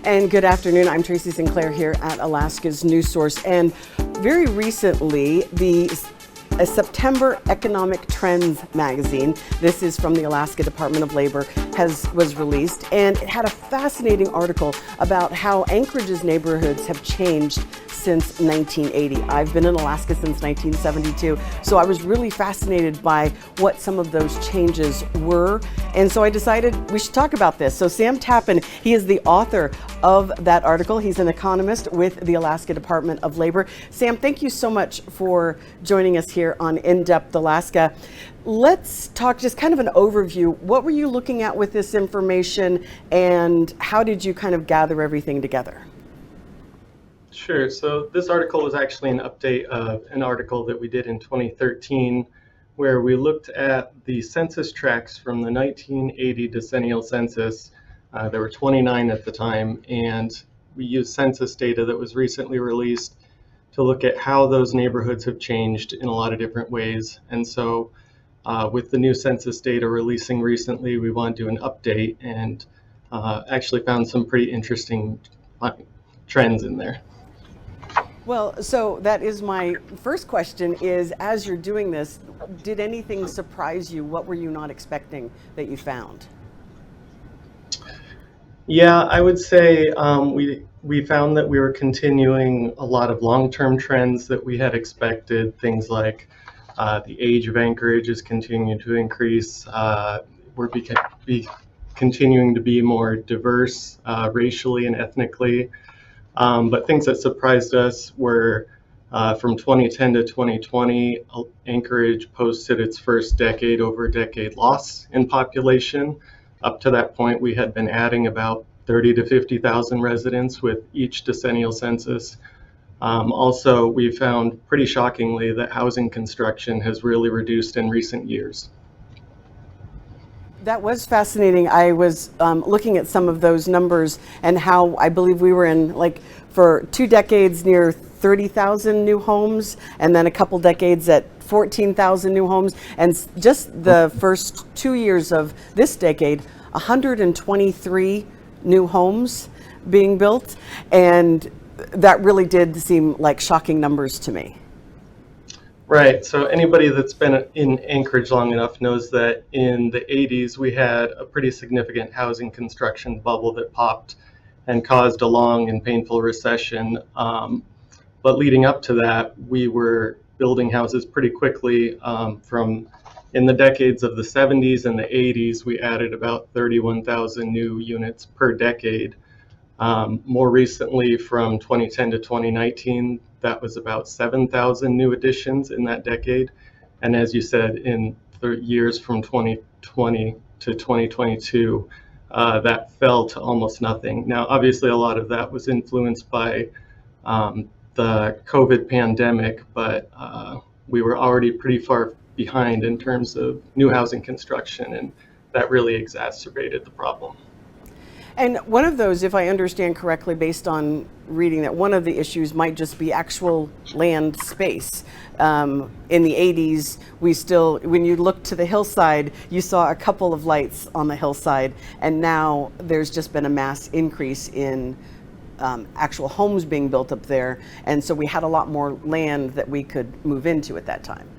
And good afternoon. I'm Tracy Sinclair here at Alaska's News Source. And very recently, a September Economic Trends magazine, this is from the Alaska Department of Labor, was released, and it had a fascinating article about how Anchorage's neighborhoods have changed since 1980. I've been in Alaska since 1972, so I was really fascinated by what some of those changes were, and so I decided we should talk about this. So Sam Tappan, he is the author of that article. He's an economist with the Alaska Department of Labor. Sam, thank you so much for joining us here on In-Depth Alaska. Let's talk just kind of an overview. What were you looking at with this information, and how did you kind of gather everything together? Sure. So this article was actually an update of an article that we did in 2013, where we looked at the census tracts from the 1980 decennial census. There were 29 at the time, and we used census data that was recently released to look at how those neighborhoods have changed in a lot of different ways. And so with the new census data releasing recently, we wanted to do an update and actually found some pretty interesting trends in there. Well, so that is my first question is, as you're doing this, did anything surprise you? What were you not expecting that you found? Yeah, I would say we found that we were continuing a lot of long-term trends that we had expected. Things like the age of Anchorage is continuing to increase. We're continuing to be more diverse racially and ethnically. But things that surprised us were from 2010 to 2020, Anchorage posted its first decade-over-decade loss in population. Up to that point, we had been adding about 30 to 50,000 residents with each decennial census. Also, we found pretty shockingly that housing construction has really reduced in recent years. That was fascinating. I was looking at some of those numbers and how I believe we were in, like, for 2 decades near 30,000 new homes, and then a couple decades at 14,000 new homes. And just the first 2 years of this decade, 123 new homes being built. And that really did seem like shocking numbers to me. Right. So anybody that's been in Anchorage long enough knows that in the 80s we had a pretty significant housing construction bubble that popped and caused a long and painful recession. But leading up to that, we were building houses pretty quickly. From in the decades of the 70s and the 80s, we added about 31,000 new units per decade. More recently, from 2010 to 2019, that was about 7,000 new additions in that decade. And as you said, in the years from 2020 to 2022, that fell to almost nothing. Now, obviously, a lot of that was influenced by the COVID pandemic, but we were already pretty far behind in terms of new housing construction, and that really exacerbated the problem. And one of those, if I understand correctly, based on reading that, one of the issues might just be actual land space. In the 80s, when you looked to the hillside, you saw a couple of lights on the hillside, and now there's just been a mass increase in actual homes being built up there, and so we had a lot more land that we could move into at that time.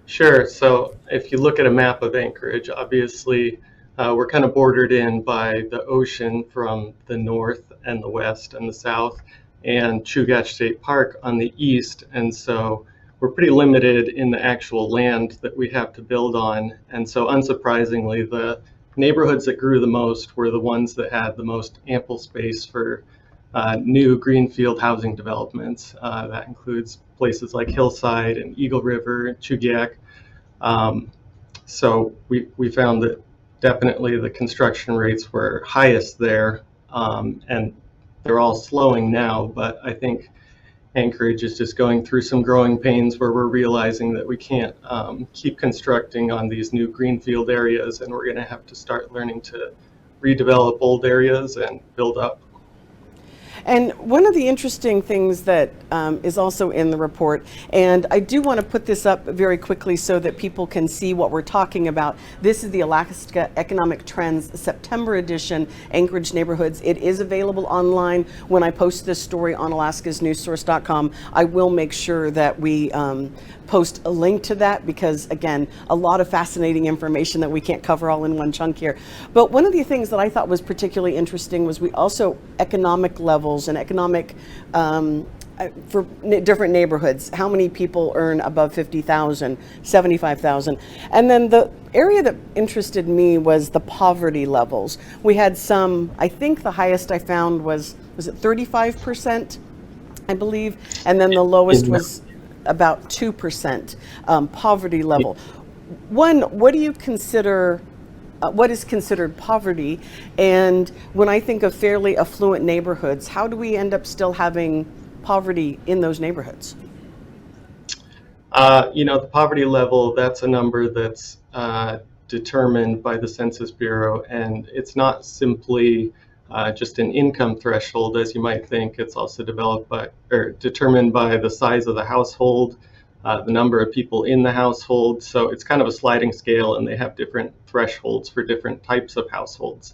Sure. So if you look at a map of Anchorage, obviously we're kind of bordered in by the ocean from the north and the west and the south, and Chugach State Park on the east. And so we're pretty limited in the actual land that we have to build on. And so unsurprisingly, the neighborhoods that grew the most were the ones that had the most ample space for new greenfield housing developments. That includes places like Hillside and Eagle River and Chugach. So we found that definitely the construction rates were highest there, and they're all slowing now, but I think Anchorage is just going through some growing pains where we're realizing that we can't keep constructing on these new greenfield areas, and we're going to have to start learning to redevelop old areas and build up. And one of the interesting things that is also in the report, and I do want to put this up very quickly so that people can see what we're talking about. This is the Alaska Economic Trends September edition, Anchorage Neighborhoods. It is available online. When I post this story on alaskasnewssource.com, I will make sure that we post a link to that, because again, a lot of fascinating information that we can't cover all in one chunk here. But one of the things that I thought was particularly interesting was we also economic levels and economic for different neighborhoods, how many people earn above 50,000, 75,000. And then the area that interested me was the poverty levels. We had some, I think the highest I found was it 35%, I believe, and then the lowest was about 2% poverty level. One, what do you consider, what is considered poverty? And when I think of fairly affluent neighborhoods, how do we end up still having poverty in those neighborhoods? The poverty level, that's a number that's determined by the Census Bureau, and it's not simply just an income threshold, as you might think. It's also determined by the size of the household, the number of people in the household. So it's kind of a sliding scale, and they have different thresholds for different types of households.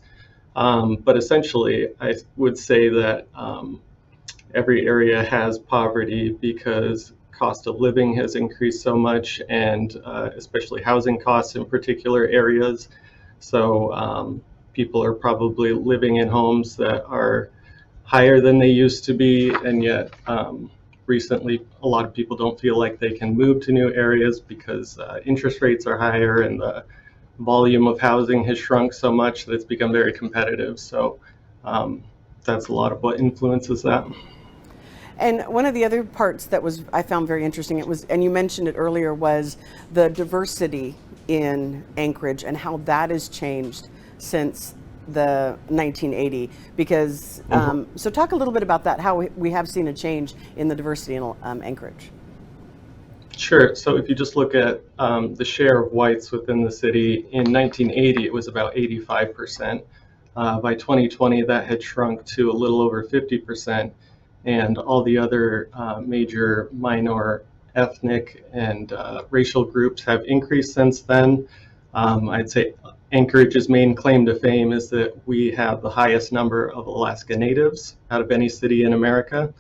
But essentially, I would say that every area has poverty because cost of living has increased so much, and especially housing costs in particular areas. So people are probably living in homes that are higher than they used to be, and yet recently a lot of people don't feel like they can move to new areas because interest rates are higher and the volume of housing has shrunk so much that it's become very competitive. So that's a lot of what influences that. And one of the other parts that I found very interesting, and you mentioned it earlier, was the diversity in Anchorage and how that has changed since the 1980. Because so talk a little bit about that, how we have seen a change in the diversity in Anchorage. Sure. So if you just look at the share of whites within the city, in 1980 it was about 85%. By 2020 that had shrunk to a little over 50%, and all the other major minor ethnic and racial groups have increased since then. I'd say Anchorage's main claim to fame is that we have the highest number of Alaska Natives out of any city in America.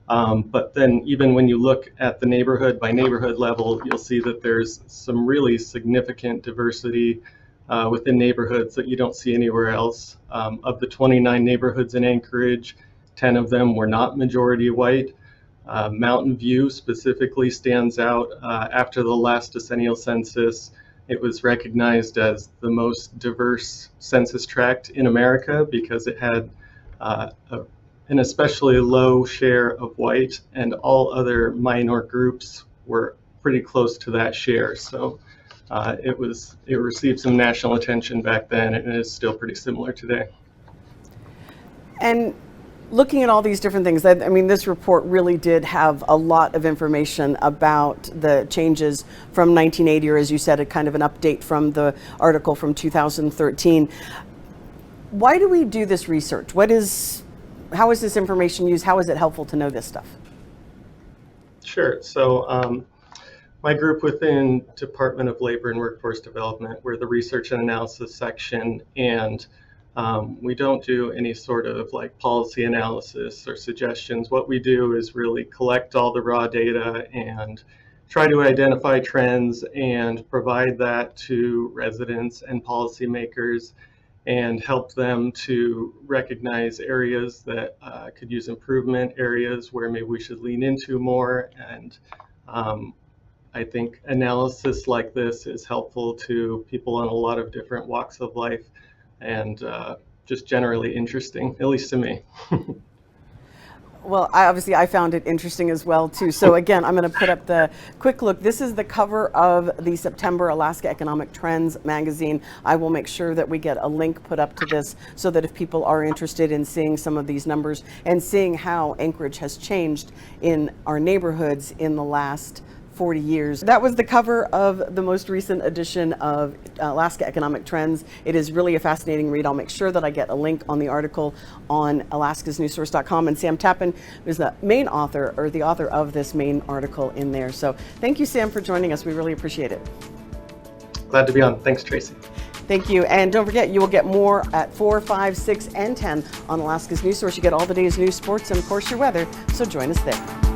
But then even when you look at the neighborhood by neighborhood level, you'll see that there's some really significant diversity within neighborhoods that you don't see anywhere else. Of the 29 neighborhoods in Anchorage, 10 of them were not majority white. Mountain View specifically stands out. After the last decennial census, it was recognized as the most diverse census tract in America because it had an especially low share of white, and all other minor groups were pretty close to that share. So it received some national attention back then, and it is still pretty similar today. And looking at all these different things, I mean, this report really did have a lot of information about the changes from 1980, or as you said, a kind of an update from the article from 2013. Why do we do this research? How is this information used? How is it helpful to know this stuff? Sure. So my group within Department of Labor and Workforce Development, we're the research and analysis section, and we don't do any sort of like policy analysis or suggestions. What we do is really collect all the raw data and try to identify trends and provide that to residents and policymakers and help them to recognize areas that could use improvement, areas where maybe we should lean into more. And I think analysis like this is helpful to people in a lot of different walks of life, and just generally interesting, at least to me. Well, I found it interesting as well, too. So again, I'm going to put up the quick look. This is the cover of the September Alaska Economic Trends magazine. I will make sure that we get a link put up to this so that if people are interested in seeing some of these numbers and seeing how Anchorage has changed in our neighborhoods in the last 40 years. That was the cover of the most recent edition of Alaska Economic Trends. It is really a fascinating read. I'll make sure that I get a link on the article on alaskasnewssource.com. And Sam Tappan is the main author, or the author of this main article in there. So thank you, Sam, for joining us. We really appreciate it. Glad to be on. Thanks, Tracy. Thank you. And don't forget, you will get more at 4, 5, 6, and 10 on Alaska's News Source. You get all the day's news, sports, and of course your weather. So join us there.